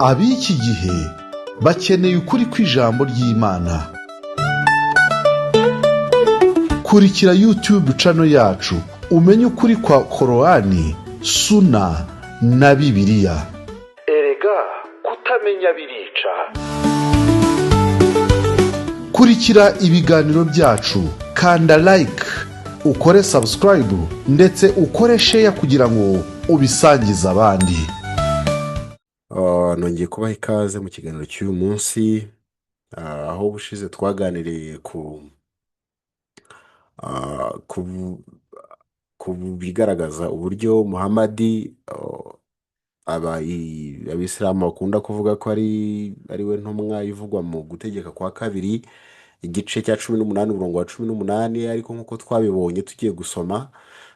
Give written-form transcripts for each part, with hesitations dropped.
ab'iki gihe bakeneye ukuri kw'ijambo ry'Imana. Kurikira YouTube channel yacu umenye ukuri kwa Korani, Suna na Bibiliya. Erega kutamenya birica. Kurikira ibiganiro byacu, kanda like, ukore subscribe ndetse ukore share kugira ngo ubisangize abandi. Nongeye kubaha ikaze mu kiganiro cy'uyu munsi, aho bushize twaganiriye ku bigaragaza uburyo Muhamadi abisilamu bakunda kuvuga ko ari we ntumwa ivugwa mu Gutegeka kwa kabiri igice cya 18 umurongo wa 18, ariko nk'uko twabibonye tugiye gusoma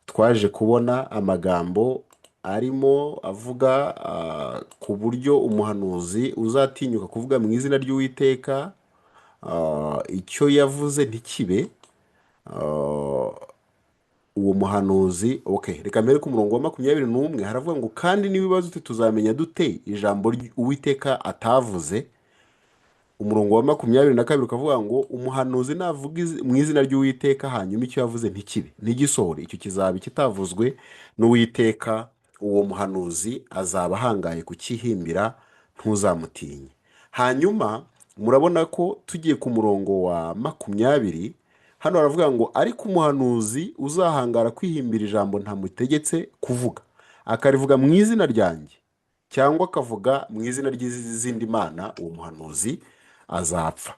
twaje kubona amagambo arimo avuga ku buryo umuhanuzi uzatinyuka kuvuga mu izina ry'Uwiteka icyo yavuze ntikibe. Uwo muhanuzi, reka mbere ku murongo wa 21 haravuga ngo kandi n'ibibazo tuzamenya dute ijambo Uwiteka atavuze. Umurongo wa 22 ukavuga ngo umuhanuzi navuga mu izina ry'Uwiteka hanyuma icyo yavuze ntikibe ntigisohore, icyo kizaba kitavuzwe n'Uwiteka, uwo muhanuzi azaba ahangaye kukihimbira, ntuzamutinye. Hanyuma murabona ko tugiye ku murongo wa 20 hano haravuga ngo ariko umuhanuzi uzahangara kwihimbira ijambo ntamutegetse kuvuga, akarivuga mu izina ryanjye cyangwa akavuga mu izina ry'izindi mana, uwo muhanuzi azapfa.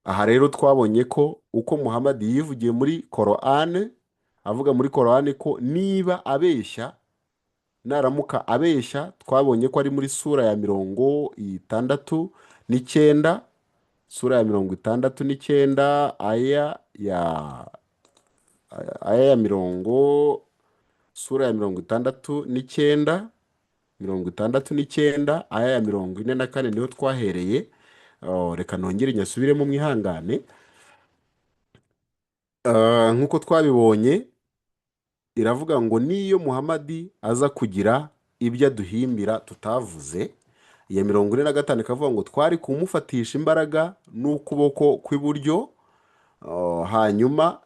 Aha rero twabonye ko uko Muhamadi yivugiye muri Korani, avuga muri Korani ko niba abeshya, naramuka abeshya, twabonye ko ari muri sura ya 69, sura ya 69 aya ya sura ya 69 aya ya 44 niho twahereye. Reka nongere nyasubiremo mwihangane. Nk'uko twabibonye iravuga ngo niyo Muhamadi aza kugira ibyo aduhimbira tutavuze. Iya 45 ikavuga ngo twari kumufatisha imbaraga n'ukuboko kw'iburyo, hanyuma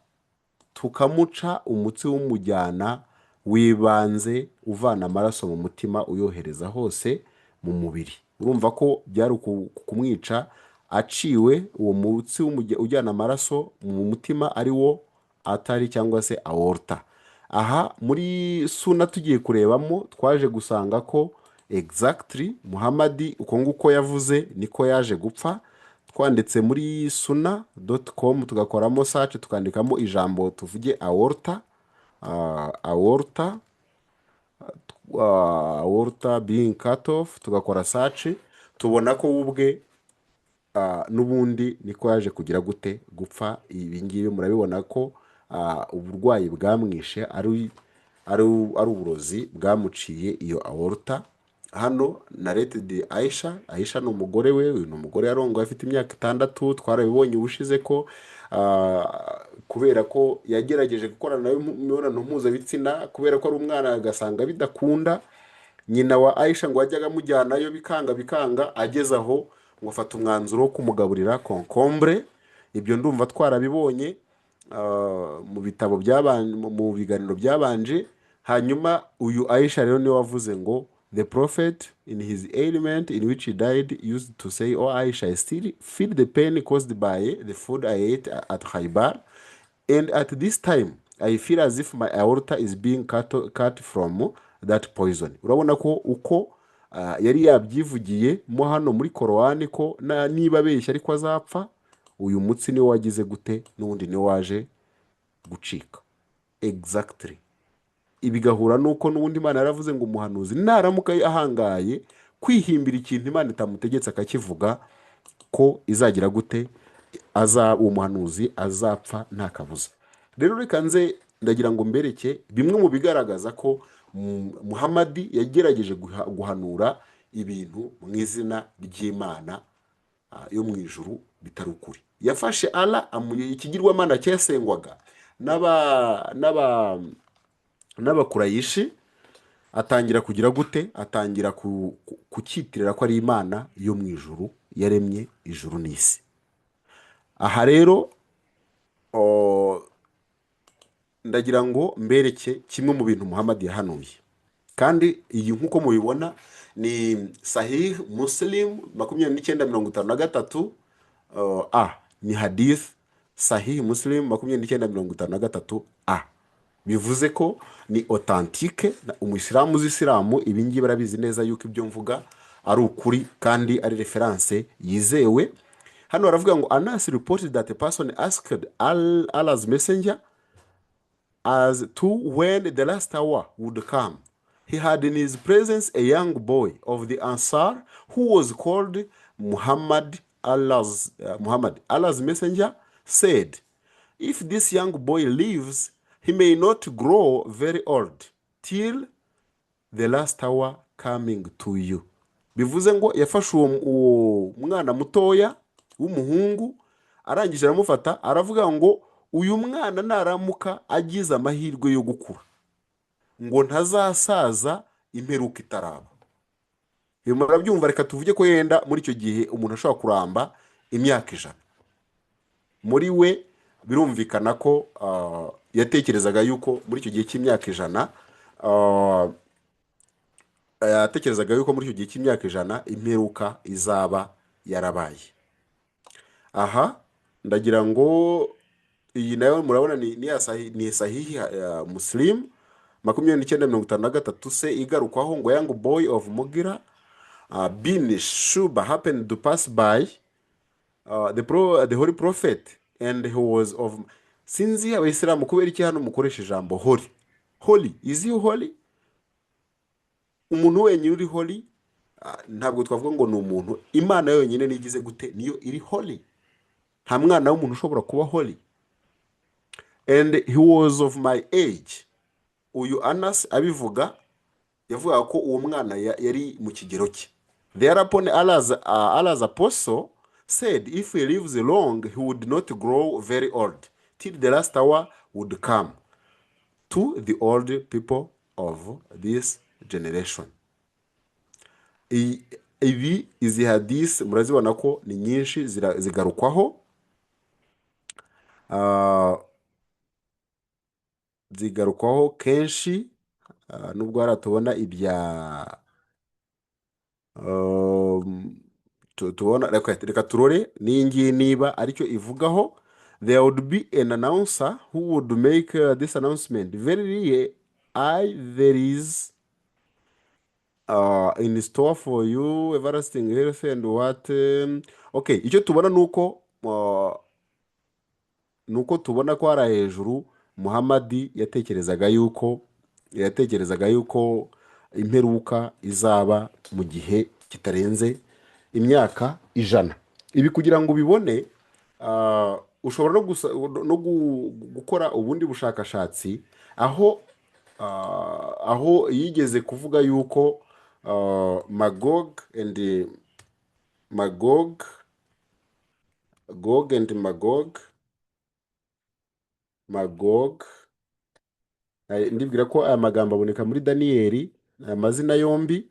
tukamuca umutsi w'umujyana wibanze uvana amaraso mu mutima uyohereza hose mu mubiri. Urumva ko byari kumwica aciwe uwo mutsi ujyana amaraso mu mutima, ari wo atari cyangwa se aorta. Aha muri Suna tugiye kurebamo twaje gusanga ko exactly Muhamadi uko nguko yavuze niko yaje gupfa. Twanditse muri suna.com tugakoramo search tukandikamo ijambo tuvuge aorta, aorta being cut off, tugakora search tubona ko ubwe n'ubundi niko yaje kugira gute gupfa. Ibi ngibi murabibona ko uburwayi bwamwishe ari uburozi bwamuciye iyo aorta. Hano narrated Aisha ni umugore we, uyu ni umugore yarongoye afite imyaka 6. Twarabibonye ubushize ko kubera ko yagerageje gukorana nayo imibonano mpuzabitsina, kubera ko ari umwana agasanga bidakunda, nyina wa Aisha ngo ajyaga amujyanayo bikanga, ageze aho ngo afata umwanzuro wo kumugaburira concombre. Ibyo ndumva twarabibonye mu bitabo byabanje, mu biganiro byabanje. Hanyuma uyu Aisha rero niwe wavuze ngo the prophet in his ailment in which he died used to say, "Oh Aisha, I still feel the pain caused by the food I ate at Khaybar, and at this time I feel as if my aorta is being cut from that poison." Urabona ko uko yari yabyivugiye mo hano muri Korani ko niba abeshya ariko azapfa, uyu mutsi niwe wagize gute n'undi niwe waje gucika exactly. Ibigahura nuko n'ubundi Imana yaravuze ngo umuhanuzi naramuka ahangaye kwihimbira ikintu Imana itamutegetse akakivuga ko izagira gute, uwo muhanuzi azapfa nta kabuza. Rero reka nze ndagira ngo mbereke bimwe mu bigaragaza ko Muhamadi yagerageje guhanura ibintu mu izina ry'Imana yo mu ijuru bitari ukuri. Yafashe Allah ikigirwamana cyasengwaga n'abakurayishi, atangira kugira gute, atangira kucyitirira ko ari imana yo mu ijuru yaremye ijuru n'isi. Aha rero o, ndagira ngo mbereke kimwe mu bintu Muhamadi yahanuye, kandi iyi nk'uko mubibona ni sahih muslim 2953. Ni hadith sahih muslim 2953. Bivuze ko ni authentique. Umuyisilamu uzisilamu ibingibi barabizi neza yuko ibyo mvuga ari ukuri kandi ari reference yizewe. Hano baravuga ngo Anas reported that a person asked Allah's messenger as to when the last hour would come. He had in his presence a young boy of the Ansar who was called Muhammad. Allah's messenger said, if this young boy lives, he may not grow very old till the last hour coming to you. Bivuze ngo yafashe uwo mwana mutoya w'umuhungu, arangije aramufata, aravuga ngo uyu mwana naramuka agize amahirwe yo gukura, ngo ntazasaza imperuka itaraba. Iyo murabyumva, reka tuvuge ko yenda muri icyo gihe umuntu ashobora kuramba imyaka 100. Muri we birumvikana ko yatekerezaga yuko muri icyo gihe cy'imyaka 100, yatekerezaga yuko muri icyo gihe cy'imyaka 100 imperuka izaba yarabaye. Aha ndagira ngo iyi nayo murabona ni sahihi muslim 2953 se igarukwaho ngo young boy of Mugira bin Shuba happened to pass by the holy prophet and he was of. Sinzi abayisilamu kubera iki hano mukoresha ijambo holy. Is you holy? Umuntu wenyine uri holy, ntabwo twavuga ngo ni umuntu. Imana yonyine nigize gute, niyo iri holy. Nta mwana w'umuntu ushobora kuba holy. And he was of my age. Uyu Anas abivuga yavuga ko uwo mwana yari mu kigero cye. Thereupon Allah's apostle said, if he lives long, he would not grow very old till the last hour would come to the old people of this generation. Izi hadith murazibona ko ni nyinshi zigarukwaho, zigarukwaho kenshi, nubwo haratubona ibya tubona. Reka turore n'ingi niba aricyo ivugaho. There would be an announcer who would make this announcement. Verily, there is in store for you everlasting health and what. Okay, icyo tubona nuko tubona ko hari hejuru Muhamadi yatekerezaga yuko imperuka izaba mu gihe kitarenze imyaka 100. Ibi kugira ngo ubibone, ushobora no gukora ubundi bushakashatsi aho yigeze kuvuga yuko Magog and Magog, ndibwira ko aya magambo aboneka muri Daniyeli, amazina yombi.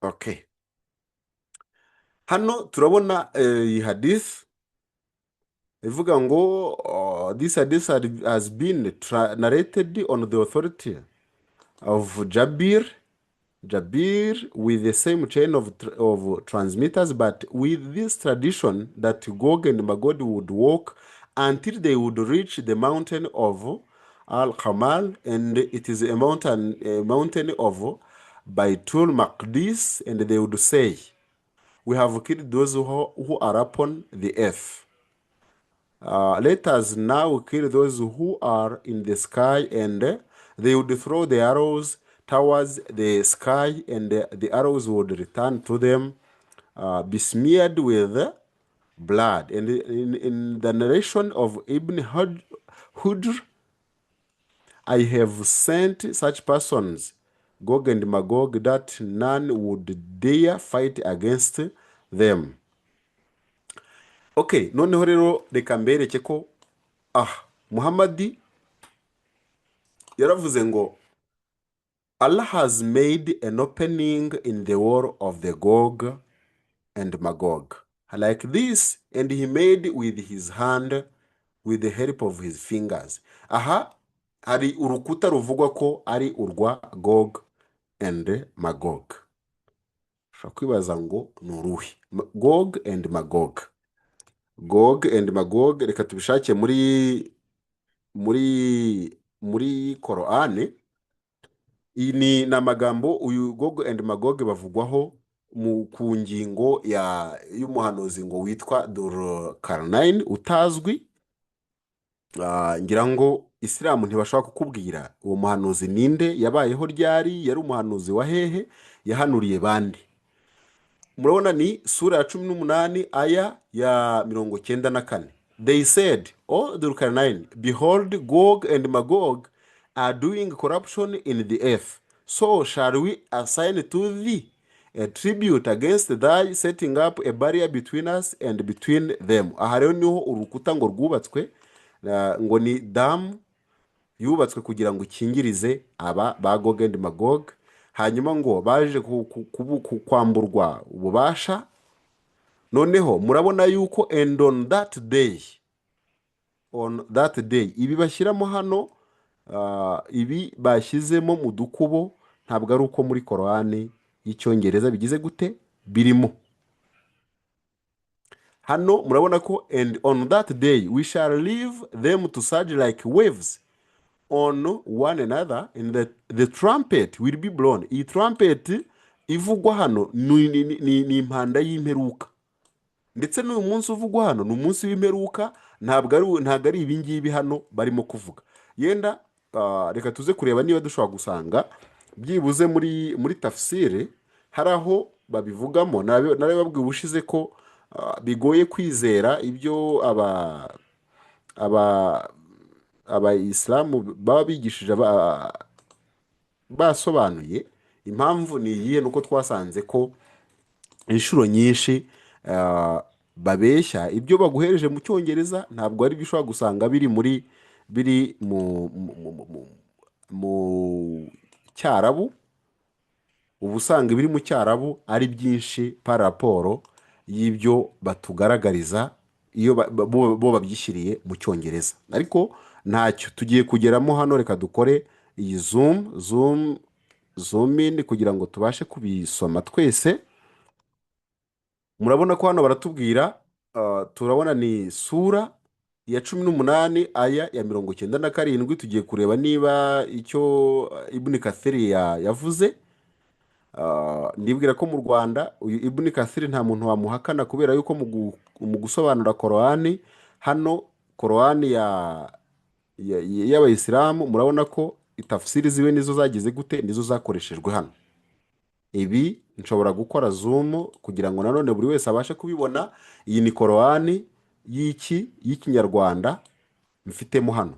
Okay, hano turabona iyi hadith ivuga ngo this hadith has been narrated on the authority of Jabir with the same chain of transmitters, but with this tradition that Gog and Magog would walk until they would reach the mountain of Al-Kamal, and it is a mountain of Baitul Maqdis, and they would say, we have killed those who are upon the earth. Let us now kill those who are in the sky, and they would throw the arrows towards the sky, and the arrows would return to them, besmeared with blood. And in the narration of Ibn Hudr, I have sent such persons, Gog and Magog, that none would dare fight against them. Okay, noneho rero reka mbereke ko Muhamadi yaravuze ngo Allah has made an opening in the wall of the Gog and Magog like this, and he made with his hand with the help of his fingers. Aha hari urukuta ruvugwa ko ari urwa Gog and Magog. Ushobora kwibaza ngo ni uruhe? Gog and Magog. Gog and Magog, reka tubishake muri Korani. Iyi ni amagambo uyu Gog and Magog bavugwaho ku ngingo y'umuhanuzi ngo witwa Dhul-Qarnayn utazwi. Ngira ngo Isilamu ntibashobora kukubwira uwo muhanuzi ninde, yabayeho ryari, yari umuhanuzi wa hehe, yahanuriye bande. Murabona ni sura ya 18 aya ya 94. They said, "O Dhul-Qarnayn, behold, Gog and Magog are doing corruption in the earth. So shall we assign to thee a tribute against thy setting up a barrier between us and between them?" Aha rero niho urukuta ngo rwubatswe, ngo ni damu yubatswe kugira ngo ikingirize aba ba Gog and Magog. Hanyuma ngo baje kwamburwa ububasha. Noneho murabona yuko and on that day ibi bashyiramo hano, ibi bashyizemo mu dukubo ntabwo ari uko muri Korani y'icyongereza bigize gute birimo. Hano murabona ko and on that day we shall leave them to surge like waves on one another, and the trumpet will be blown. Iyi trumpet ivugwa hano ni impanda y'imperuka, ndetse n'uyu munsi uvugwa hano ni umunsi w'imperuka. Ntabwo ari ibingibi hano barimo kuvuga. Yenda reka tuze kureba niba dushobora gusanga byibuze muri tafsiri hari aho babivugamo. Narababwiye ubushize ko bigoye kwizera ibyo abayisilamu baba bigishije basobanuye. Impamvu ni iyihe? nuko twasanze ko inshuro nyinshi babeshya ibyo baguhereje mu cyongereza ntabwo ari byo ushobora gusanga biri mu cyarabu. uba usanga ibiri mu cyarabu ari byinshi par raporo y'ibyo batugaragariza iyo bo babyishyiriye mu cyongereza. Ariko ntacyo tugiye kugeramo hano. Reka dukore iyi zoom in kugira ngo tubashe kubisoma twese. Murabona ko hano baratubwira, turabona ni sura ya 18 aya ya 97. Tugiye kureba niba icyo Ibn Kathir yavuze. Ndibwira ko mu Rwanda uyu Ibn Kathir nta muntu wamuhakana, kubera yuko mu gusobanura Korani hano, Korani y'abayisilamu, murabona ko itafsiri ziwe nizo zagize gute, nizo zakoreshejwe hano. Ibi nshobora gukora zoom kugira ngo nanone buri wese abashe kubibona. Iyi ni Korani y'ikinyarwanda mfitemo hano.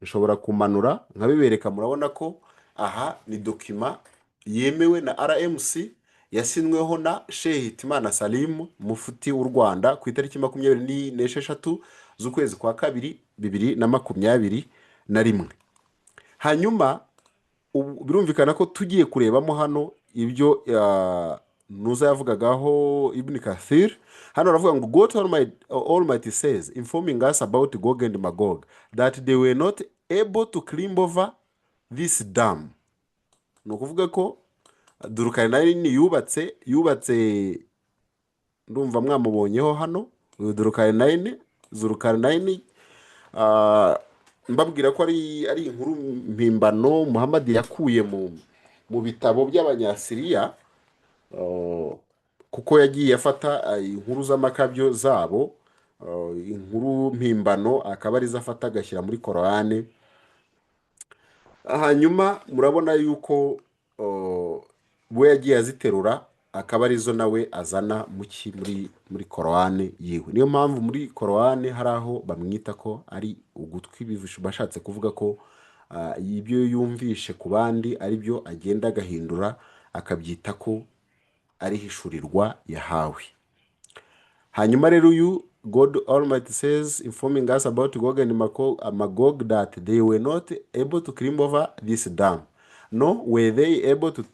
Nshobora kumanura nkabibereka. Murabona ko aha ni dokima yemewe na RMC, yasinweho na Sheikh Hitimana Salim, mufuti w'u Rwanda, ku itariki 26 z'ukwezi kwa kabiri 2021. Hanyuma birumvikana ko tugiye kurebamo hano ibyo nuza yavugagaho Ibn Kathir. Hano aravuga ngo God Almighty says, informing us about Gog and Magog, that they were not able to climb over this dam. Ni ukuvuga ko Dhul-Qarnayn yubatse ndumva mwamubonyeho hano Dhul-Qarnayn. Mbabwira ko ari inkuru mpimbano Muhamadi yakuye mu bitabo by'Abanyasiriya, kuko yagiye afata inkuru z'amakabyo zabo, inkuru mpimbano akaba arizo afata agashyira muri Korani. Hanyuma murabona yuko we yagiye aziterura akaba arizo nawe azana muri Korani yiwe. Niyo mpamvu muri Korani hari aho bamwita ko ari ugutwi, bashatse kuvuga ko ibyo yumvishe ku bandi ari byo agenda agahindura akabyita ko ari hishurirwa yahawe. Hanyuma rero uyu God Almighty says, informing us about Gog and Magog, that they were not able to climb over this dam, nor were they able to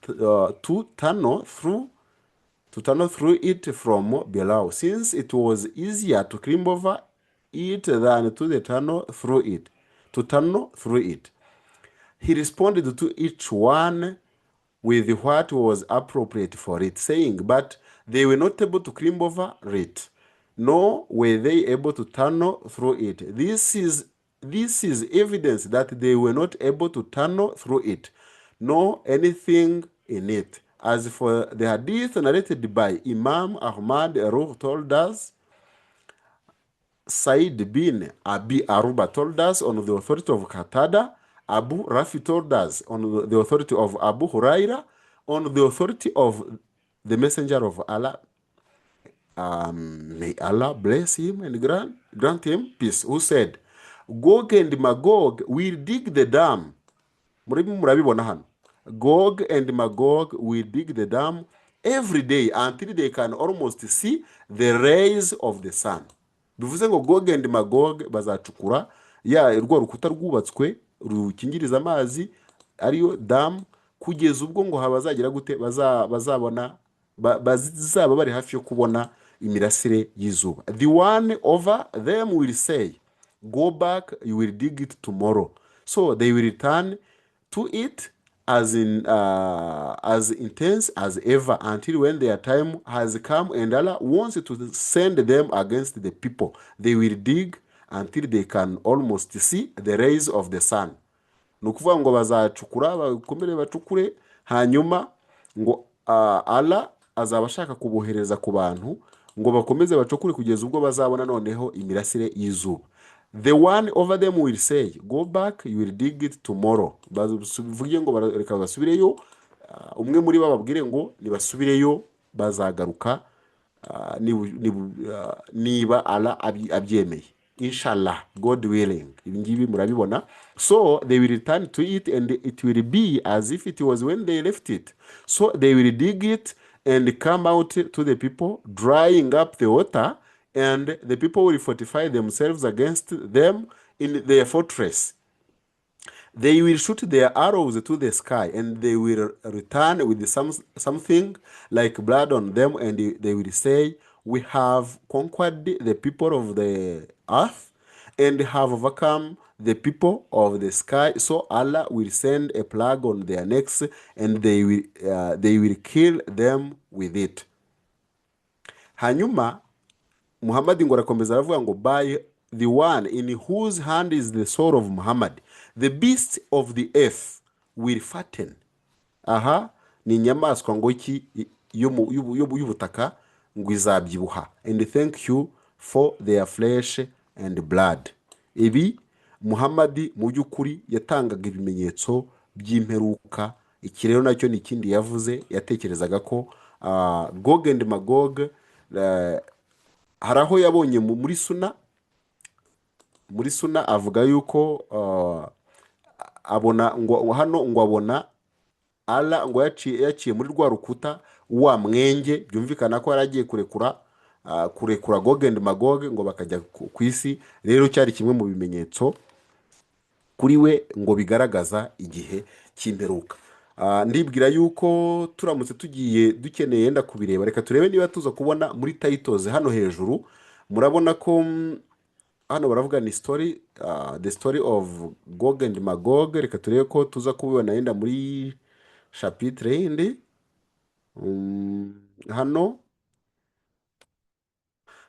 tunnel through it from below, since it was easier to climb over it than to tunnel through it. He responded to each one with what was appropriate for it, saying, but they were not able to climb over it, nor were they able to tunnel through it. This is evidence that they were not able to tunnel through it, nor anything in it. As for the hadith narrated by Imam Ahmad, Ruh told us, Said bin Abi Aruba told us on the authority of Qatada, Abu Rafi told us on the authority of Abu Huraira, on the authority of the Messenger of Allah, may Allah bless him and grant him peace, who said, Gog and Magog will dig the dam. Murabibona hano. Gog and Magog will dig the dam every day until they can almost see the rays of the sun. Bivuze ngo Gog and Magog bazacukura rwa rukuta rwubatswe rukingiriza amazi ariyo dam, kugeza ubwo ngo habazagira gute bazabona bazaba bari hafi yo kubona imirasire y'izuba. The one over them will say, go back, you will dig it tomorrow. So they will return to it as intense as ever, until when their time has come and Allah wants to send them against the people. They will dig until they can almost see the rays of the sun. Ni ukuvuga ngo bazacukura bakomere bacukure, hanyuma ngo Allah azaba ashaka kubohereza ku bantu ngo bakomeze bacukure kugeza ubwo bazabona noneho imirasire y'izuba. The one over them will say, go back, you will dig it tomorrow. Bavuge ngo reka basubireyo, umwe muri bo babwire ngo nibasubireyo bazagaruka niba Allah abyemeye. Inshallah, God willing. Ibi ngibi murabibona. So they will return to it, and it will be as if it was when they left it. So they will dig it and come out to the people, drying up the water, and the people will fortify themselves against them in their fortress. They will shoot their arrows to the sky, and they will return with something like blood on them, and they will say, we have conquered the people of the earth and have overcome the people of the sky. So Allah will send a plague on their necks, and they will kill them with it. Hanyuma Muhamadi ngo arakomeza aravuga ngo, by the one in whose hand is the soul of Muhammad, the beasts of the earth will fatten. Aha ni inyamaswa ngo iki y'ubutaka ngo izabyibuha, and thank you for their flesh and blood. Ibi Muhamadi mu by'ukuri yatangaga ibimenyetso by'imperuka. Iki rero nacyo ni ikindi yavuze, yatekerezaga ko Gog and Magog hari aho yabonye muri suna avuga yuko abona ngo hano ngo abona Allah ngo yaciye muri rwa rukuta wa mwenge, byumvikana ko yaragiye kurekura Gog and Magog ngo bakajya ku isi. Rero cyari kimwe mu bimenyetso kuri we ngo bigaragaza igihe cy'imperuka. Ndibwira yuko turamutse tugiye dukeneye yenda kubireba, reka turebe niba tuza kubona muri titles hano hejuru. Murabona ko hano baravuga ni story, the story of Gog and Magog. Reka turebe ko tuza kubibona yenda muri chapitre yindi. Hano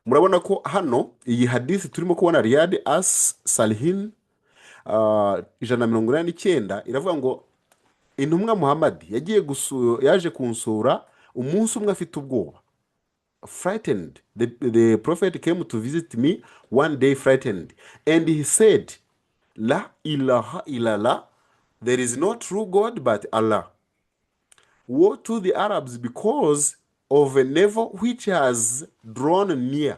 murabona ko hano iyi hadith turimo kubona Riyad as Salihin 189 iravuga ngo intumwa Muhamadi yaje kunsura umunsi umwe afite ubwoba, frightened. The prophet came to visit me one day frightened, and he said, La ilaha illallah, there is no true God but Allah. Woe to the Arabs because of a navel which has drawn near.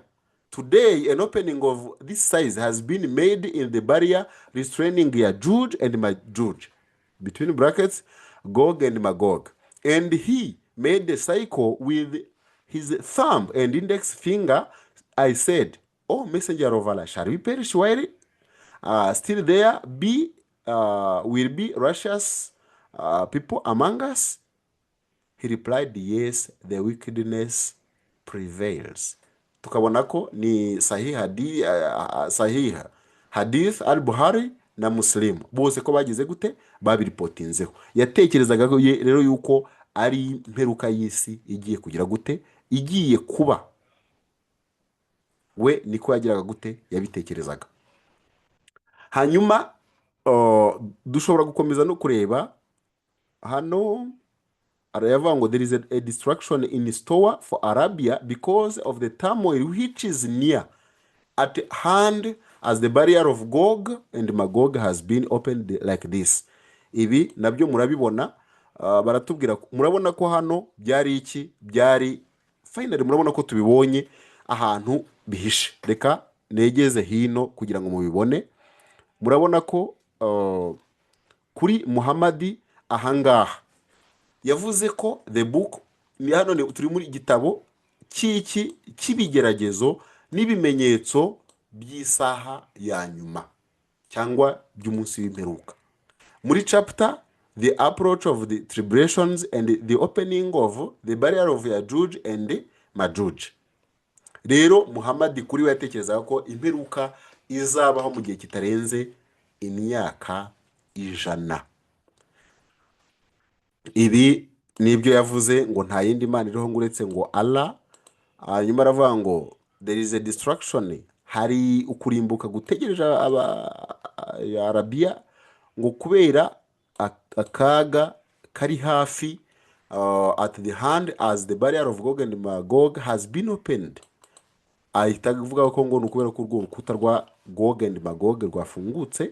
Today, an opening of this size has been made in the barrier restraining Yajuj and Majuj, between brackets, Gog and Magog. And he made a cycle with his thumb and index finger. I said, O messenger of Allah, shall we perish while still there will be righteous people among us? He replied, yes, the wickedness prevails. Tukabona ko ni sahiha hadith al Buhari na Muslim bose ko bagize gute babiripotinzeho. Yatekerezaga rero yuko ari imperuka y'isi igiye kugira gute, igiye kuba. We niko yagiraga gute, yabitekerezaga. Hanyuma dushobora gukomeza no kureba hano arayavuga ngo there is a destruction in store for Arabia because of the turmoil which is near at hand, as the barrier of Gog and Magog has been opened like this. Ibi nabyo murabibona, baratubwira murabona ko hano byari iki, byari finally murabona ko tubibonye ahantu bihishe. Reka negeze hino kugira ngo mubibone. Murabona ko kuri Muhamadi ahangaha yavuze ko the book ni hano turi muri gitabo cy'ibigeragezo n'ibimenyetso by'isaha ya nyuma cyangwa by'umunsi w'imperuka. Muri chapter the approach of the tribulations and the opening of the barrier of Yajuj and Majuj. Rero Muhamadi kuri we yatekerezaga ko imperuka izabaho mu gihe kitarenze imyaka 100. Ibi nibyo yavuze ngo nta yindi mana iriho nguretse ngo Allah. Hanyuma aravuga ngo there is a destruction, hari ukurimbuka gutegereje Arabia ngo kubera akaga kari hafi at the hand, as the barrier of Gog and Magog has been opened. Ahita avuga ko ngo nukubera ko urwo rukuta rwa Gog and Magog rwafungutse.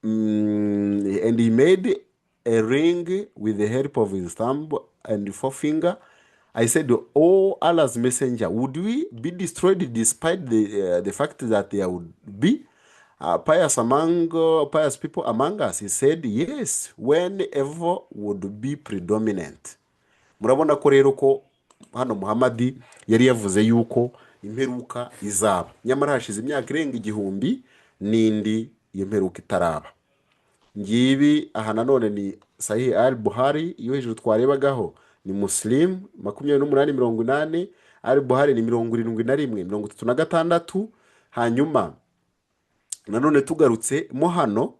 And he made a ring with the help of his thumb and forefinger. I said, oh Allah's messenger, would we be destroyed despite the fact that there would be pious people among us? He said, yes, whenever would be predominant. Murabona ko rero ko hano Muhamadi yari yavuze yuko imperuka izaba, nyamara hashize imyaka irenga 1000 n'indi imperuka itaraba. Ngibi aha nanone ni Sahih al Buhari, iyo hejuru twarebagaho ni Muslim 2880, al Buhari ni 71 hanyuma nanone tugarutse mo hano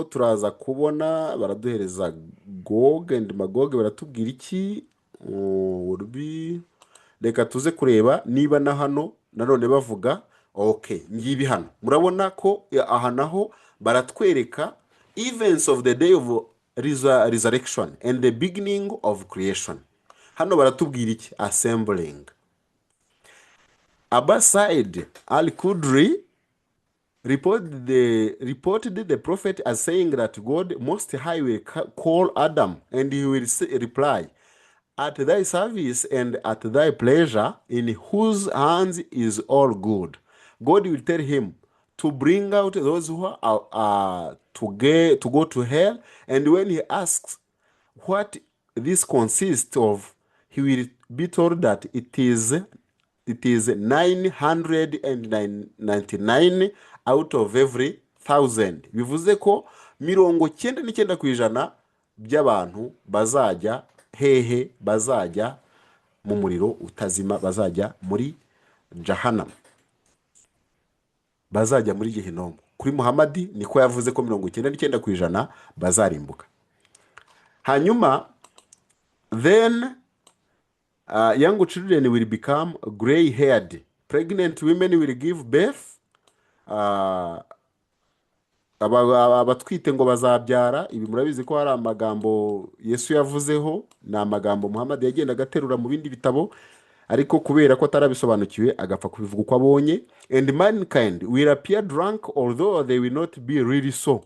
turaza kubona baraduhereza Gog and Magog, baratubwira iki reka tuze kureba niba na hano nanone bavuga. Okay, ngibi hano murabona ko aha naho baratwereka events of the day of resurrection and the beginning of creation. Hano baratubwira iki, assembling. Said al-Khudri reported the prophet as saying that God Most High will call Adam and he will reply, at thy service and at thy pleasure, in whose hands is all good. God will tell him to bring out those who are to go to hell, and when he asks what this consists of, he will be told that it is 999 out of every 1,000. Bivuze ko 99% by'abantu bazajya hehe, bazajya mu muriro utazima, bazajya muri Jahannam, bazajya muri Gehinomu. Kuri Muhamadi niko yavuze ko 99% bazarimbuka. Hanyuma then young children will become gray haired, pregnant women will give birth, abatwite ngo bazabyara. Ibi murabizi ko hari amagambo Yesu yavuzeho, na amagambo Muhamadi yagenda agaterura mu bindi bitabo, ariko kubera ko atarabisobanukiwe agapfa kubivuga uko abonye. And mankind will appear drunk, although they will not be really so,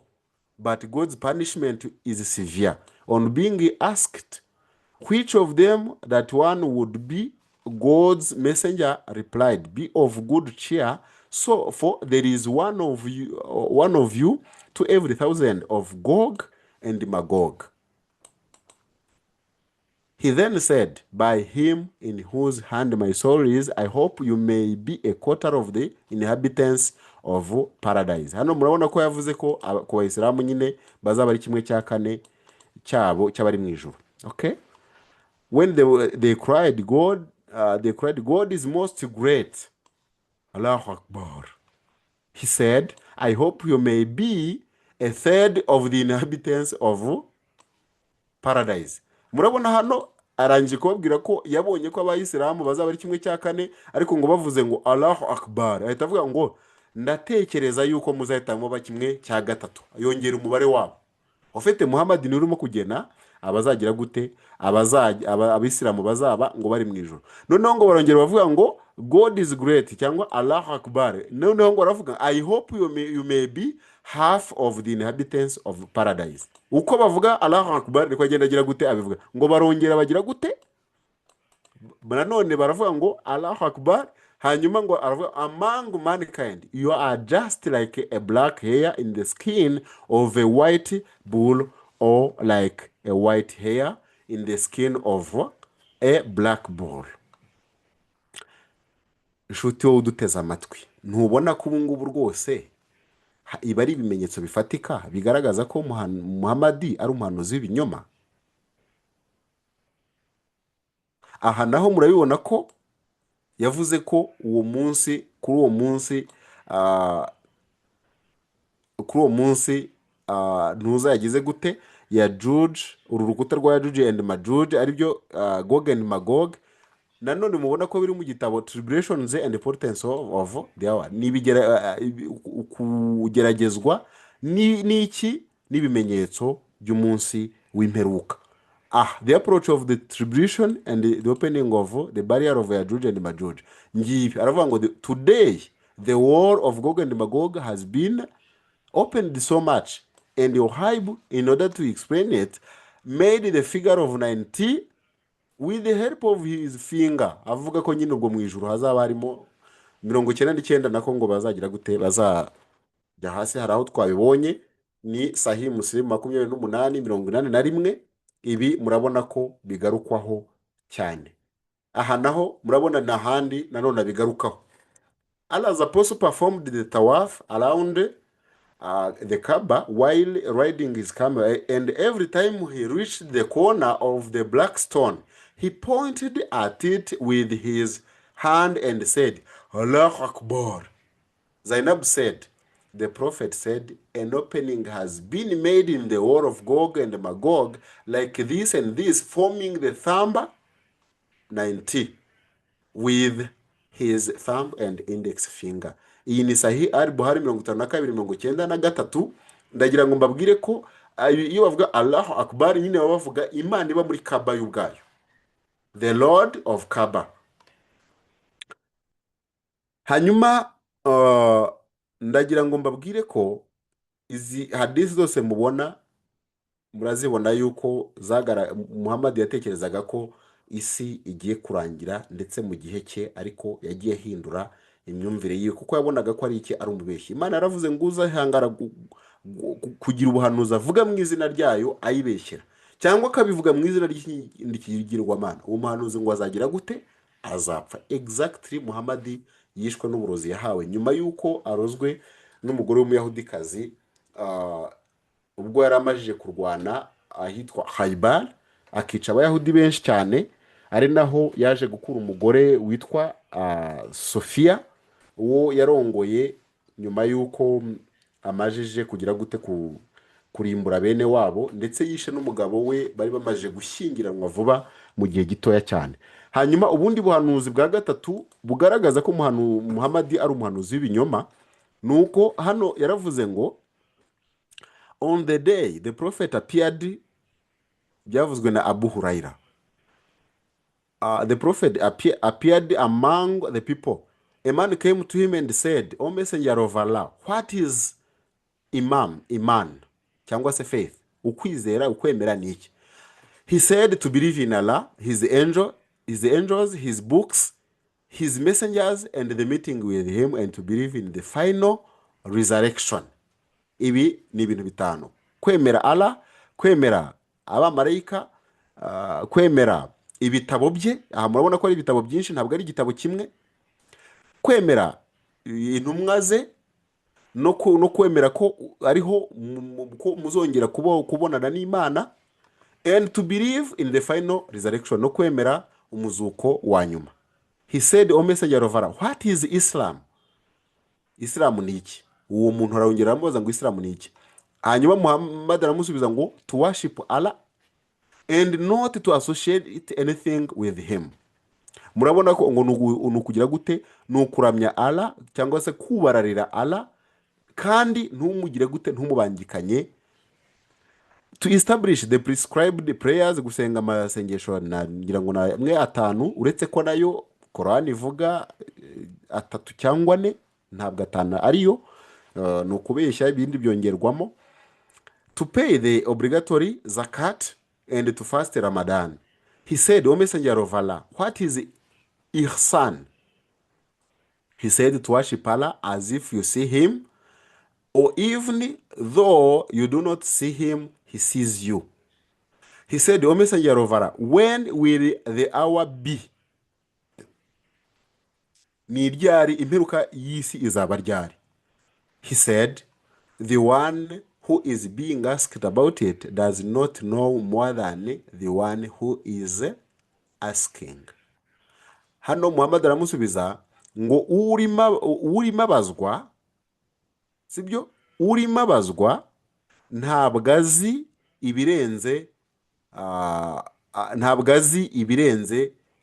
but God's punishment is severe. On being asked which of them that one would be, God's messenger replied, be of good cheer, so for there is one of you to every 1,000 of Gog and Magog. He then said, by him in whose hand my soul is, I hope you may be a quarter of the inhabitants of paradise. Hano murabona ko yavuze ko ku bayisilamu nyine bazaba ari kimwe cya kane cyabo cy'abari mu ijuru. Okay? When they cried, God is most great. Allahu Akbar. He said, I hope you may be a third of the inhabitants of paradise. Murabona hano arangije kubabwira ko yabonye ko abayisilamu bazaba ari kimwe cya kane, ariko ngo bavuze ngo Allahu Akbar, ahita avuga ngo ndatekereza yuko muzahita muba kimwe cya gatatu, yongera umubare wabo. Ufite Muhamadi ni urimo kugena abazagira gute, abisilamu bazaba ngo bari mu ijuru. Noneho ngo barongera bavuga ngo God is great cyangwa Allahu Akbar. Noneho ngo baravuga I hope you may be half of the inhabitants of paradise. Uko bavuga Allahu Akbar niko agenda agira gute abivuga. Ngo barongera bagira gute? Nanone baravuga ngo Allahu Akbar, hanyuma ngo aravuga among mankind you are just like a black hair in the skin of a white bull, or like a white hair in the skin of a black bull. Inshuti wowe uduteze amatwi, ntubona ko ubu ngubu rwose iba ari ibimenyetso bifatika bigaragaza ko Muhamadi ari umuhanuzi w'ibinyoma? Aha naho murabibona ko yavuze ko uwo munsi kuri uwo munsi ntuzayagize gute ya Juge, uru rukuta rwa Juge and Majuge aribyo Gog and Magog. Nanone mubona ko biri mu gitabo Tribulations and the Portents of the Hour. Kugeragezwa n'iki n'ibimenyetso by'umunsi w'imperuka. The approach of the tribulation and the opening of the barrier of Yajuj and Majuj. Ngibi aravuga ngo today the war of Gog and Magog has been opened so much, and Ohib, in order to explain it, made the figure of 90 with the help of his finger. Avuga ko nyine ubwo mu ijuru hazaba harimo 99 nako ngo bazagira gute, bazajya hasi. Hari aho twabibonye ni Sahih Muslim 28:81. Ibi murabona ko bigarukwaho cyane. Aha naho murabona n'ahandi nanone bigarukaho. Allah's apostle performed the tawaf around the Kaaba while riding his camel, and every time he reached the corner of the black stone, he pointed at it with his hand and said, Allahu Akbar. Zainab said, the prophet said, an opening has been made in the wall of Gog and Magog, like this and this, forming the thumb 90 with his thumb and index finger. Iyi ni Sahih al-Buhari 52:93. Ndagira ngo mbabwire ko iyo bavuga Allahu Akbar nyine baba bavuga Imana iba muri Kaaba y'ubwayo, the Lord of Kaaba. Hanyuma ndagira ngo mbabwire ko izi hadisi zose mubona murazibona yuko Muhamadi yatekerezaga ko isi igiye kurangira ndetse mu gihe cye, ariko yagiye hindura imyumvire yiwe kuko yabonaga ko ari iki, ari umubeshyi. Imana yaravuze ngo uzahangara kugira ubuhanuzi avuga mu izina ryayo ayibeshyera, cyangwa akabivuga mu izina ry'ikigirwamana, uwo muhanuzi ngo azagira gute, azapfa. Exactly Muhamadi yishwe n'uburozi yahawe nyuma yuko arozwe n'umugore w'umuyahudikazi ubwo yari amajije kurwana ahitwa Khaybar, akica abayahudi benshi cyane. Ari naho yaje gukura umugore witwa Sofia, uwo yarongoye nyuma yuko amajije kugira gute kurimbura bene wabo, ndetse yishe n'umugabo we bari bamaje gushyingiranwa vuba mu gihe gitoya cyane. Hanyuma ubundi buhanuzi bwa gatatu bugaragaza ko Muhamadi ari umuhanuzi w'ibinyoma, nuko hano yaravuze ngo on the day the prophet appeared, byavuzwe na Abu Huraira. The prophet appeared among the people. A man came to him and said, O messenger of Allah, what is iman, cyangwa se faith? Ukwizera, ukwemera ni iki? He said to believe in Allah, his angels, his books, his messengers, and the meeting with him, and to believe in the final resurrection. Ibi ni ibintu bitanu: kwemera Allah, kwemera abamarayika, kwemera ibitabo bye. Aha murabona ko ari ibitabo byinshi, ntabwo ari igitabo kimwe. Kwemera intumwa ze, no kwemera ko ariho ko muzongera kubonana n'Imana, and to believe in the final resurrection, no kwemera umuzuko wa nyuma. He said, O messenger of Allah, what is Islam? Islam ni iki? Uwo muntu arongera aramubaza ngo Islam ni iki? Hanyuma Muhammad aramusubiza ngo to worship Allah and not to associate anything with him. Murabona ko ngo ni ukugira gute? Ni ukuramya Allah cyangwa se kubararira Allah, kandi ntumugire gute? Ntumubangikanye. To establish the prescribed prayers, gusenga amasengesho ngira ngo na mwe atanu, uretse ko nayo Quran ivuga atatu cyangwa ne, ntabwo atanu ariyo, ni ukubeshya, ibindi byongerwamo. To pay the obligatory zakat and to fast Ramadan. He said, O messenger of Allah, what is ihsan? He said, to worship Allah as if you see him, or even though you do not see him, he sees you. He said, O messenger of Allah, when will the hour be? Ni ryari imperuka y'isi izaba ryari? He said, the one who is being asked about it does not know more than the one who is asking. Hano Muhammad aramusubiza ngo urimo abazwa, sibyo? Urimo abazwa ntabwo azi ibirenze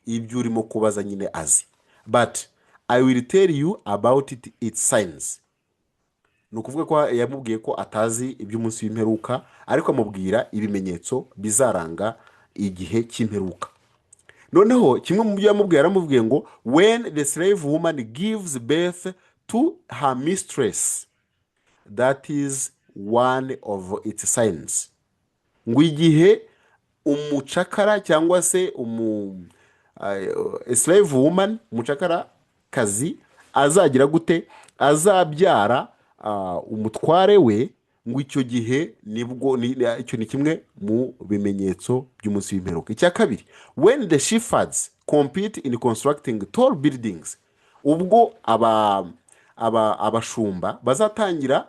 ibyo urimo kubaza nyine azi. But I will tell you about its signs. Ni ukuvuga ko yamubwiye ko atazi iby'umunsi w'imperuka, ariko amubwira ibimenyetso bizaranga igihe cy'imperuka. Noneho kimwe mu byo yamubwiye, yaramubwiye ngo when the slave woman gives birth to her mistress, that is one of its signs. Ngo igihe umucakara cyangwa se slave woman, umucakara kazi, azagira gute? Azabyara umutware we, ngo icyo gihe nibwo icyo ni kimwe mu bimenyetso by'umunsi w'imperuka. Icya kabiri, when the shepherds compete in constructing tall buildings, ubwo abashumba bazatangira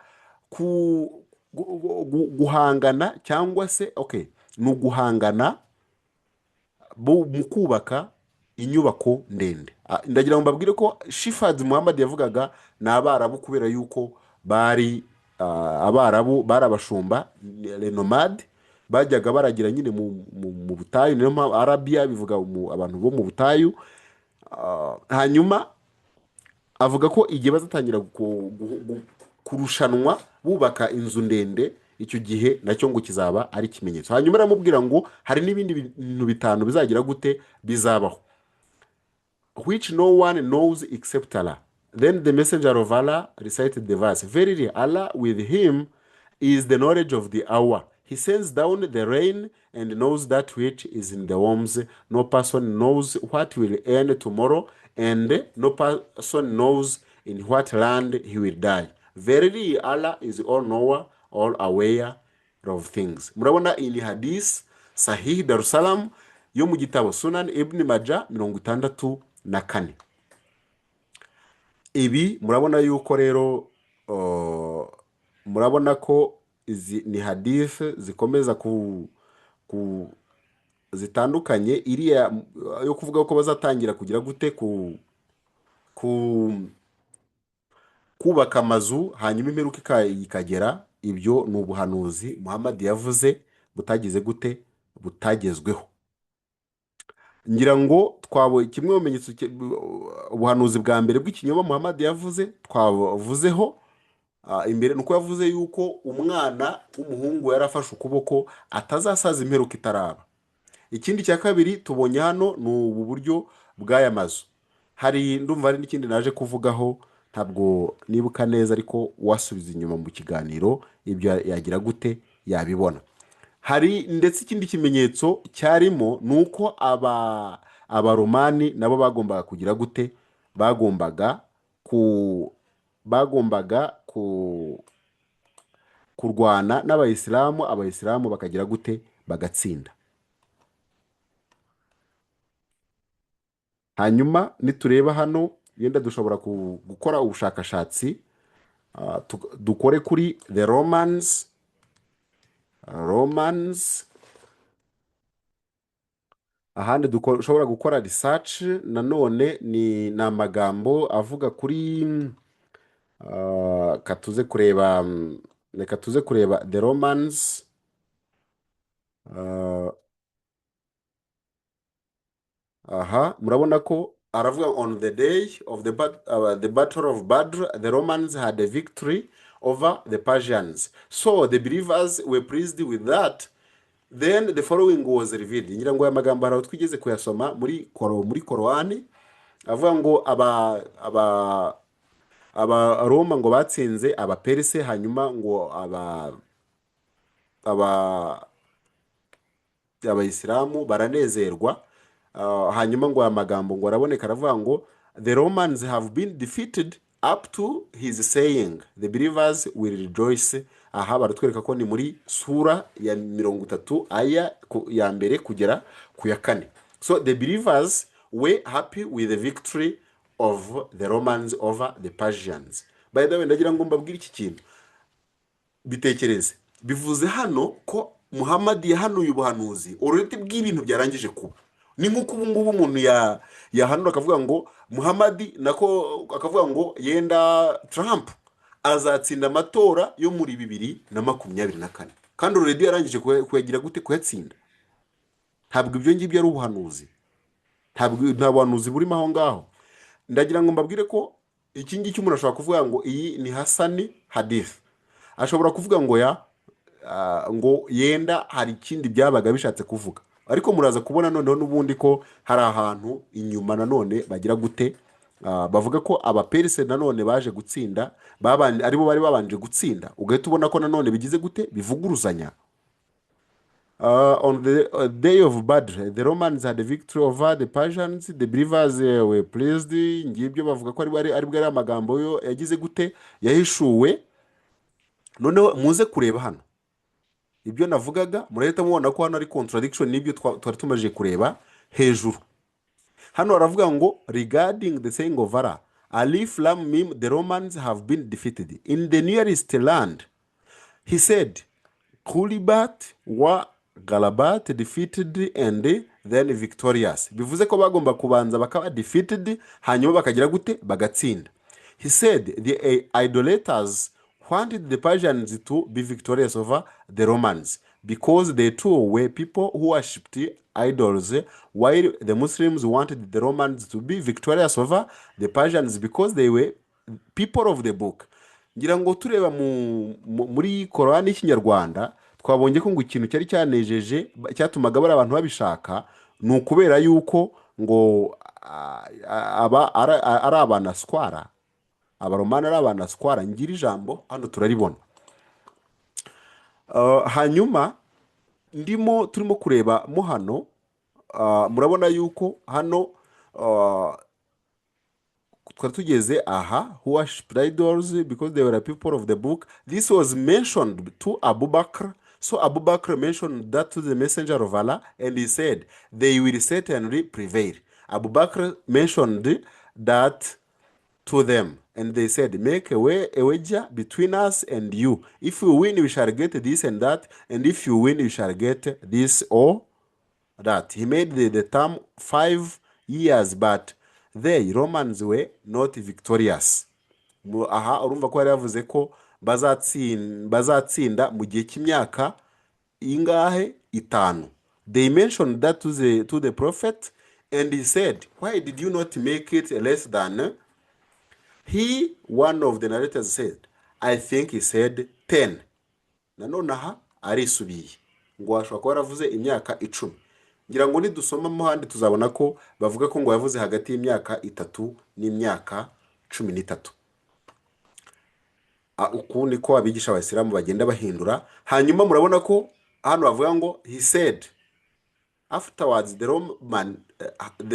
guhangana, cyangwa se ni uguhangana mu kubaka inyubako ndende. Ndagira ngo mbabwire ko shepherds Muhammad yavugaga ni Abarabu, kubera yuko bari Abarabu, bari abashumba nomade, bajyaga baragira nyine mu butayu. Niyo mpamvu Arabia bivuga abantu bo mu butayu. Hanyuma avuga ko igihe bazatangira kurushanwa bubaka inzu ndende, icyo gihe nacyo ngo kizaba ari ikimenyetso. Hanyuma aramubwira ngo hari n'ibindi bintu bitanu bizagira gute? Bizabaho, which no one knows except Allah. Then the messenger of Allah recited the verse, verily Allah with him is the knowledge of the hour. He sends down the rain and knows that which is in the worms. No person knows what will end tomorrow, and no person knows in what land he will die. Verily Allah is all knower, all aware of things. Murabona in hadith Sahih Darussalam yo mu gitabo Sunan Ibn Majah 64. Ibi murabona yuko rero murabona ko izi ni hadith zikomeza zitandukanye. Iriya yo kuvuga ko bazatangira kugira gute kubaka amazu, hanyuma imperuka ikagera, ibyo ni ubuhanuzi Muhammad yavuze butagize gute? Butagezweho. Ngira ngo twabonye kimwe mu bimenyetso ubuhanuzi bwa mbere bw'ikinyoma Muhammad yavuze, twavuzeho imbere, nuko yavuze yuko umwana w'umuhungu yarafashe ukuboko atazasaza imperuka itaraba. Ikindi cya kabiri tubonye hano ni ubu buryo bw'aya mazu. Ndumva hari n'ikindi naje kuvugaho, ntabwo nibuka neza, ariko wasubiza inyuma mu kiganiro ibyo yagira gute? Yabibona. Hari ndetse ikindi kimenyetso cyarimo ni uko abaromani nabo bagombaga kugira gute? Bagombaga kurwana n'abayisilamu, abayisilamu bakagira gute? Bagatsinda. hanyuma nitureba hano yenda dushobora gukora ubushakashatsi, dukore kuri the Romans, ahandi dushobora gukora research nanone ni amagambo avuga kuri katuze kureba reka tuze kureba the Romans, aha murabona ko aravuga on the day of the battle of Badr, the Romans had a victory over the Persians, so the believers were pleased with that. Then the following was revealed. Ngira ngo aya magambo hari twigeze kuyasoma muri Korowani avuga ngo aba Roma ngo batsinze aba Perse, hanyuma ngo abayisilamu baranezerwa. Hanyuma ngo aya magambo ngo araboneka aravuga ngo the Romans have been defeated up to his saying the believers will rejoice. Aha baratwereka ko ni muri sura ya 30 aya ya mbere kugera ku ya 4. So the believers were happy with the victory of the Romans over the Persians. By the way, ndagira ngo mbabwire iki kintu bitekereze, bivuze hano ko Muhamadi yahanuye ubuhanuzi urete bw'ibintu byarangije kuba. Ni nk'uko ubu ngubu umuntu yahanura akavuga ngo Muhamadi nako akavuga ngo yenda Trump azatsinda amatora yo muri 2024, kandi already yarangije kuyagira gute kuyatsinda. Ntabwo ibyo ngibyo ari ubuhanuzi, nta buhanuzi burimo aho ngaho. Ndagira ngo mbabwire ko iki ngiki umuntu ashobora kuvuga ngo iyi ni Hasani hadith, ashobora kuvuga ngo ngo yenda hari ikindi byabaga bishatse kuvuga, ariko muraza kubona noneho n'ubundi ko hari ahantu inyuma nanone bagira gute, bavuga ko abaperse nanone baje gutsinda, aribo bari babanje gutsinda, ugahita ubona ko nanone bigize gute bivuguruzanya. On the day of Badr, the Romans had a victory over the Persians, the believers were pleased. Ngibyo bavuga ko ari amagambo yo yagize gute yahishuwe. Noneho muze kureba hano ibyo navugaga, murahita mubona ko hano ari contradiction n'ibyo twari tumaje kureba hejuru. Hano aravuga ngo regarding the saying of Allah, Alif Lam Mim, the Romans have been defeated in the nearest land. He said, Kulibat wa Galabat, defeated and then victorious. Bivuze ko bagomba kubanza bakaba defeated hanyuma bakagira gute bagatsinda. He said the idolaters wanted the Persians to be victorious over the Romans because they too were people who worshipped idols, while the Muslims wanted the Romans to be victorious over the Persians because they were people of the book. Ngira ngo tureba muri Korani y'Ikinyarwanda twabonye ko ngo ikintu cyari cyanejeje cyatumaga bari abantu babishaka ni ukubera yuko ngo ari abanaswara, abaromani ari abanaswara. Ngira ijambo hano turaribona. Hanyuma turimo kureba mo hano, murabona yuko hano twari tugeze aha, who worshipped idols because they were people of the book. This was mentioned to Abu Bakr. So Abu Bakr mentioned that to the messenger of Allah, and he said they will certainly prevail. Abu Bakr mentioned that to them, and they said, make a wager between us and you. If you win, we shall get this and that, and if you win, you shall get this or that. He made the term 5 years, but they Romans were not victorious. Aha urumva ko yari yavuze ko bazatsinda mu gihe cy'imyaka ingahe 5. They mentioned that to the prophet, and he said, why did you not make it less than? One of the narrators said, I think he said 10. Nanone aha arisubiye ngo ashobora kuba yaravuze imyaka 10. Ngira ngo nidusoma mo handi tuzabona ko bavuga ko ngo yavuze hagati y'imyaka 3 n'imyaka 13. Uku niko abigisha abasilamu bagenda bahindura. Hanyuma murabona ko hano bavuga ngo he said afterwards the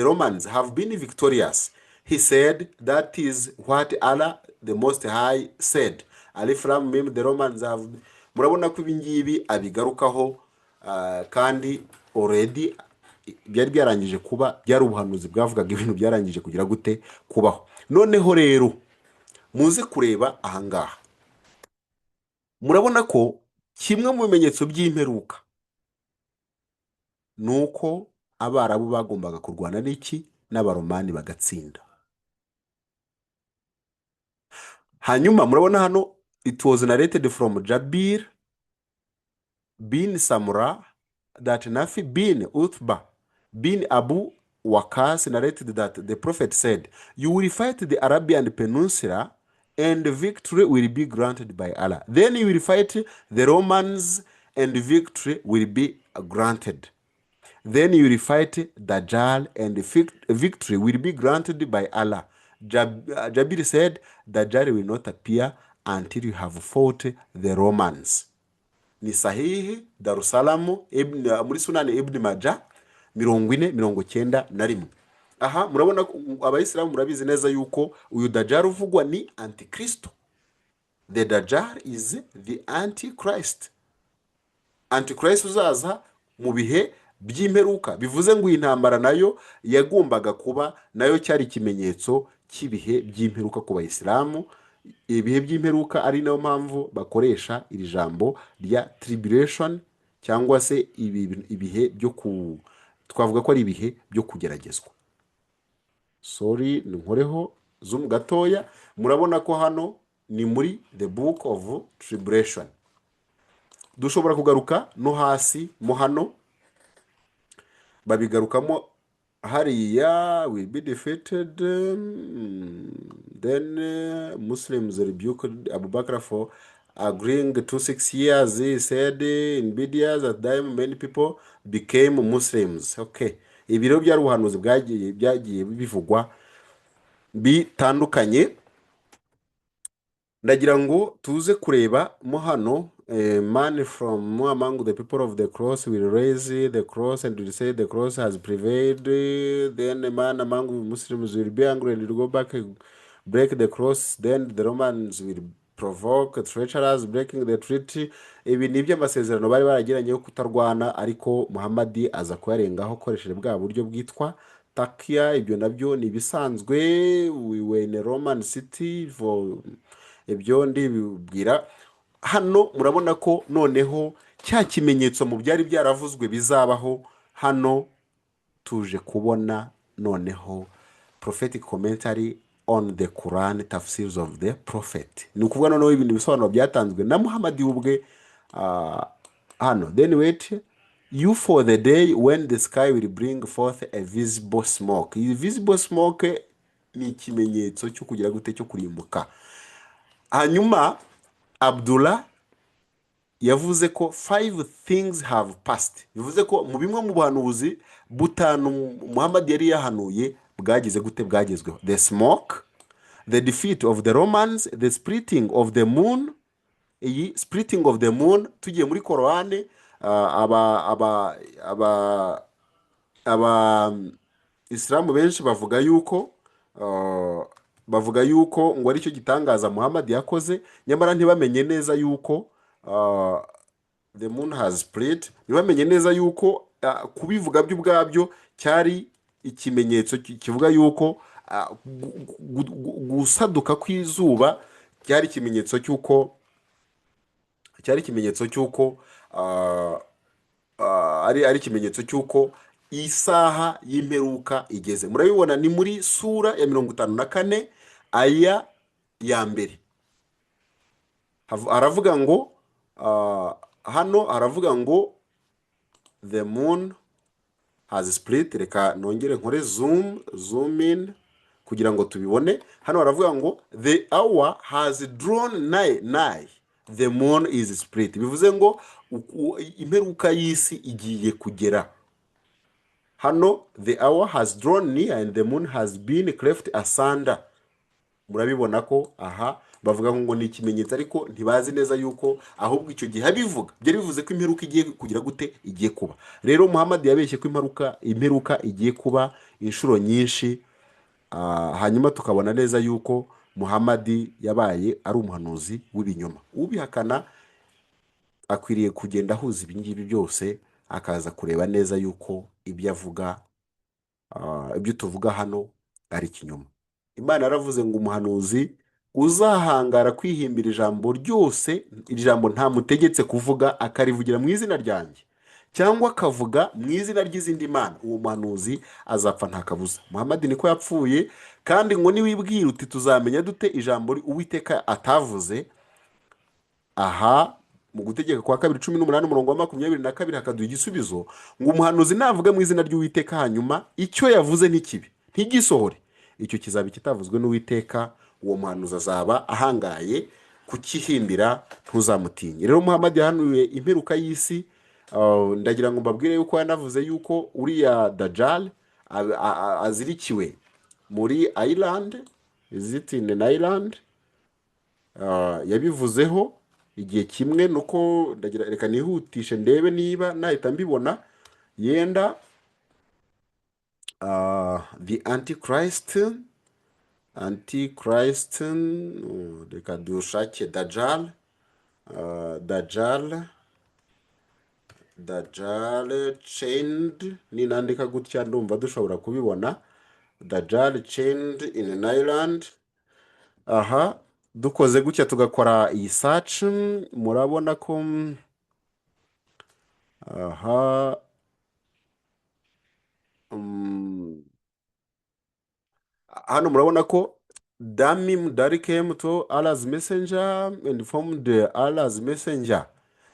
Romans have been victorious. He said that is what Allah the Most High said. Alif Lam Mim, the Romans have. Murabona ko ibingibi abigarukaho kandi already byari byarangije kuba, byari ubuhanuzi bwavugaga ibintu byarangije kugira gute kubaho. Noneho rero muze kureba ahangaha, murabona ko kimwe mu bimenyetso by'imperuka ni uko abarabu bagombaga kurwana n'iki, n'abaromani bagatsinda. Hanyuma murabona hano, it was narrated from Jabir bin Samura that Nafi bin Utba bin Abu Waqas narrated that the prophet said, you will fight the Arabian Peninsula and victory will be granted by Allah. Then you will fight the Romans and victory will be granted. Then you will fight Dajjal and victory will be granted by Allah. Jabir said, Dajjal will not appear until you have fought the Romans. Ni sahihi Darusalamu muri Sunani Ibn Majah 4091. Aha murabona abayisilamu murabizi neza yuko uyu Dajjal uvugwa ni Antichristo. The Dajjal is the Antichrist. Antichrist uzaza mu bihe by'imperuka, bivuze ngo intambara nayo yagombaga kuba nayo cyari ikimenyetso cy'ibihe by'imperuka ku bayisilamu. Ibihe by'imperuka ari nayo mpamvu bakoresha iri jambo rya tribulation, cyangwa se ibihe byo twavuga ko ari ibihe byo kugeragezwa. Sorry, nkoreho zoom gatoya, murabona ko hano ni muri the book of tribulation. Dushobora kugaruka no hasi mo hano, babigarukamo hariya, will be defeated, then Muslims rebuked Abu Bakr for agreeing to 6 years. He said in videos at time many people became Muslims. Okay, ibiro byari ubuhanuzi byagiye bivugwa bitandukanye. Ndagira ngo tuze kureba mo hano, man from among the people of the cross will raise the cross and will say the cross has prevailed. Then a man among Muslims will be angry and will go back and break the cross. Then the Romans will provoke treacherous breaking the treaty. Ibi ni by'amasezerano bari baragiranye yo kutarwana, ariko Muhamadi aza kuyarengaho akoresheje bwa buryo bwitwa takia. Ibyo nabyo ni bisanzwe, we were in a Roman city for ibyo ndibwira. Hano murabona ko noneho cya kimenyetso mu byari byaravuzwe bizabaho, hano tuje kubona noneho prophetic commentary on the Quran, tafsirs of the prophet. Ni ukuvuga noneho ibintu bisobanuro byatanzwe na Muhamadi ubwe. Hano, then wait you for the day when the sky will bring forth a visible smoke. Iyi visible smoke ni ikimenyetso cyo kugira gute, cyo kurimbuka. Hanyuma Abdullah yavuze ko 5 things have passed. Bivuze ko mu bimwe mu buhanuzi butanu Muhammad yari yahanuye bwagize gute, bwagezweho. The smoke, the defeat of the Romans, the splitting of the moon. Iyi splitting of the moon tugiye muri Korani, aba Islamu benshi bavuga yuko ngo ari cyo gitangaza Muhammad yakoze, nyamara ntibamenye neza yuko the moon has split. Ntibamenye neza yuko kubivuga by'ubwabyo cyari ikimenyetso kivuga yuko gusaduka kw'izuba cyari ikimenyetso cy'uko ari ikimenyetso cy'uko isaha y'imperuka igeze. Murabibona ni muri sura ya 54 aya ya mbere. Aravuga ngo hano aravuga ngo the moon has split. Reka nongere nkore zoom in kugira ngo tubibone. Hano aravuga ngo the hour has drawn nigh, the moon is split. Bivuze ngo imperuka y'isi igiye kugera. Hano the hour has drawn near and the moon has been cleft asunder. Murabibona ko aha bavuga ngo ni ikimenyetso, ariko ntibazi neza yuko ahubwo icyo gihe bivuga byari bivuze ko imperuka igiye kugira gute, igiye kuba. Rero Muhammad yabeshye ko imperuka igiye kuba inshuro nyinshi. Hanyuma tukabona neza yuko Muhammad yabaye ari umuhanuzi w'ibinyoma. Ubihakana akwiriye kugenda ahuza ibingibi byose, akaza kureba neza yuko ibyo avuga, ibyo tuvuga hano ari ikinyoma. Imana yaravuze ngo umuhanuzi uzahangara kwihimbira ijambo ryose, ijambo ntamutegetse kuvuga, akarivugira mu izina ryanjye cyangwa akavuga mu izina ry'izindi mana, uwo muhanuzi azapfa nta kabuza. Muhamadi niko yapfuye, kandi ngo niwibwira uti tuzamenya dute ijambo uwiteka atavuze, aha mu gutegeka kwa kabiri 18 umurongo wa 22 hakaduha igisubizo ngo umuhanuzi navuga mu izina ry'uwiteka hanyuma icyo yavuze ntikibe ntigisohore, icyo kizaba kitavuzwe n'uwiteka, uwo muhanuzi azaba ahangaye kukihimbira, ntuzamutinye. Rero Muhamadi yahanuye imperuka y'isi. Ndagira ngo mbabwire yuko yanavuze yuko uriya dajjal azirikiwe muri Ireland, izitinde na Ireland. Yabivuzeho igihe kimwe, nuko ndagira reka nihutishe ndebe niba nahita mbibona. Yenda the Antichrist, reka dushake dajjal, dajjal chained, ninandika gutya ndumva dushobora kubibona. Dajjal chained in Ireland. Aha dukoze gutya tugakora iyi search, murabona ko aha hano murabona ko Damim Dari came to Allah's messenger and informed Allah's messenger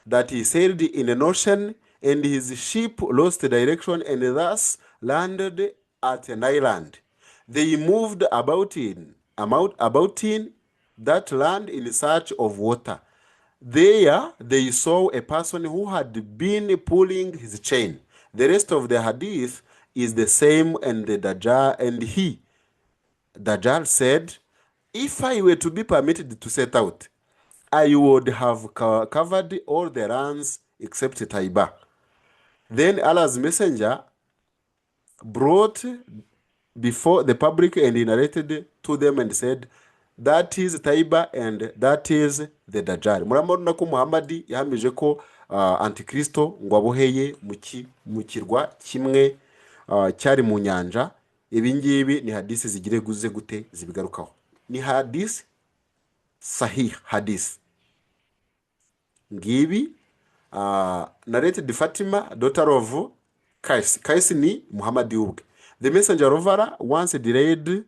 that he sailed in an ocean and his ship lost direction and thus landed at an island. They moved about in that land in search of water. There they saw a person who had been pulling his chain. The rest of the hadith is the same, and the Dajjal said, if I were to be permitted to set out, I would have covered all the lands except Taiba. Then Allah's messenger brought before the public and he narrated to them and said, that is Taiba and that is the Dajjal. Murabona ko Muhamadi yahamije ko Antichristo ngo aboheye mu kirwa kimwe cyari mu nyanja. Ibi ngibi ni hadisi zigire guze gute zibigarukaho, ni hadisi sahih hadisi ngibi. Narrated Fatima, daughter of Qais ni Muhamadi ubwe. The messenger of Allah once delayed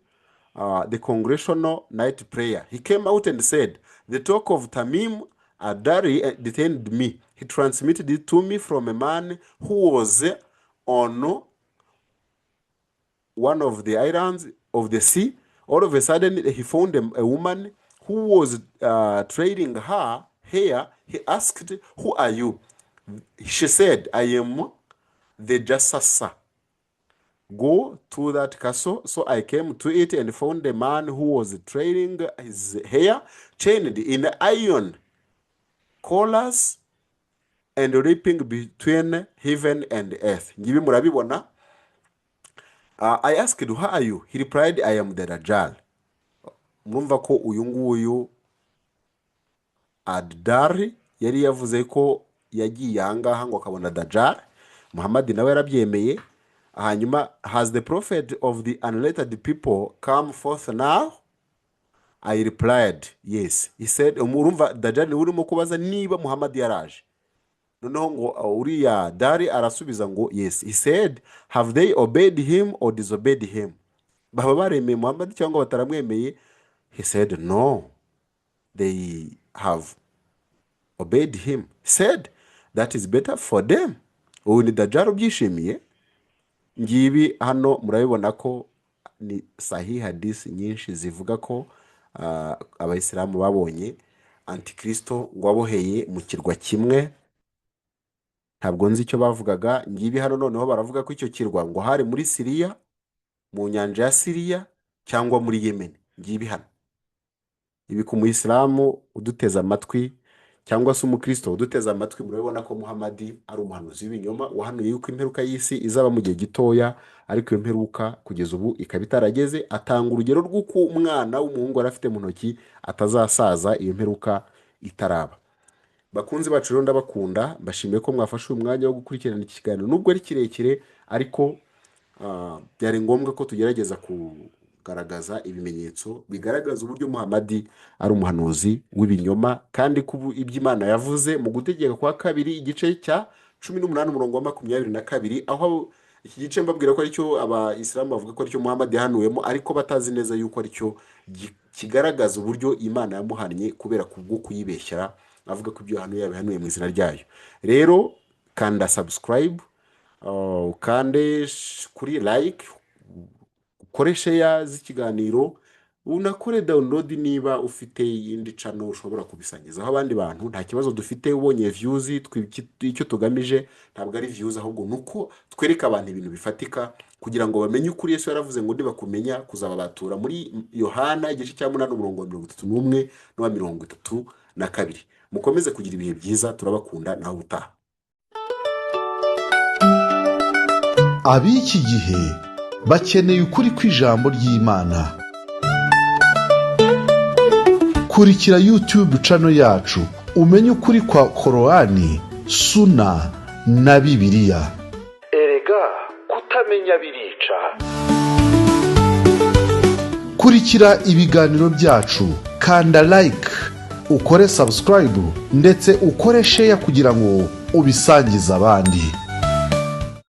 the congregational night prayer. He came out and said, the talk of Tamim Adari detained me. He transmitted it to me from a man who was on one of the islands of the sea. All of a sudden, he found a woman who was trading her hair. He asked, who are you? She said, I am the Jassasa. Go to that castle. So I came to it and found a man who was trading his hair, chained in iron collars and leaping between heaven and earth. Ngibi murabibona. I asked, who are you? He replied, I am the Dajjal. Murumva ko uyu nguyu Adari yari yavuze ko yagiye ahangaha ngo akabona Dajjal. Muhamadi nawe yarabyemeye. Hanyuma, has the prophet of the unlettered people come forth now? I replied, yes. He said, murumva Dajjal ni urimo kubaza niba Muhamadi yaraje. Noneho ngo uriya Dari arasubiza ngo yes. He said, have they obeyed him or disobeyed him? Baba baremeye Muhamadi cyangwa bataramwemeye? He said, no, they have obeyed him. He said, that is better for them. Ubu ni Dajjal ubyishimiye. Ngibi hano murabibona ko ni sahih hadisi nyinshi zivuga ko abayisilamu babonye Antichristo ngo aboheye mu kirwa kimwe. Ntabwo nzi icyo bavugaga. Ngibi hano noneho baravuga ko icyo kirwa ngo hari muri Siriya, mu nyanja ya Siriya cyangwa muri Yemen. Ngibi hano ibi ku muyisilamu uduteza amatwi cyangwa se umukristo uduteza amatwi, murabibona ko Muhamadi ari umuhanuzi w'ibinyoma wahanuye yuko imperuka y'isi izaba mu gihe gitoya, ariko iyo mperuka kugeza ubu ikaba itarageze. Atanga urugero rw'uko umwana w'umuhungu yari afite mu ntoki atazasaza iyo mperuka itaraba. bakunzi bacu rero ndabakunda, mbashimiye ko mwafashe umwanya wo gukurikirana iki kiganiro nubwo ari kirekire, ariko byari ngombwa ko tugerageza kugaragaza ibimenyetso bigaragaza uburyo Muhamadi ari umuhanuzi w'ibinyoma, kandi ibyo Imana yavuze mu Gutegeka kwa kabiri igice cya 18 umurongo wa 22, aho iki gice mbabwira ko aricyo abayisilamu bavuga ko aricyo Muhamadi yahanuwemo, ariko batazi neza yuko aricyo kigaragaza uburyo Imana yamuhannye kubera kubwo kuyibeshyera, avuga ko ibyo yahanuye mu izina ryayo. Rero kanda subscribe, ukande kuri like, ukore share z'ikiganiro, unakore download niba ufite iyindi channel ushobora kubisangizaho abandi bantu. Nta kibazo dufite, ubonye views, icyo tugamije ntabwo ari views, ahubwo nuko twereka abantu ibintu bifatika kugira ngo bamenye ukuri Yesu yaravuze ngo ndi bakumenya kuzababatura, muri Yohana igice cya 8 umurongo wa 31 n'uwa 32. Mukomeze kugira ibihe byiza, turabakunda, naho utaha. Ab'iki gihe bakeneye ukuri kw'ijambo ry'Imana. Kurikira YouTube channel yacu umenye ukuri kwa Korani, Suna na Bibiliya. Erega kutamenya birica. Kurikira ibiganiro byacu, kanda like, ukore subscribe ndetse ukore share kugira ngo ubisangize abandi.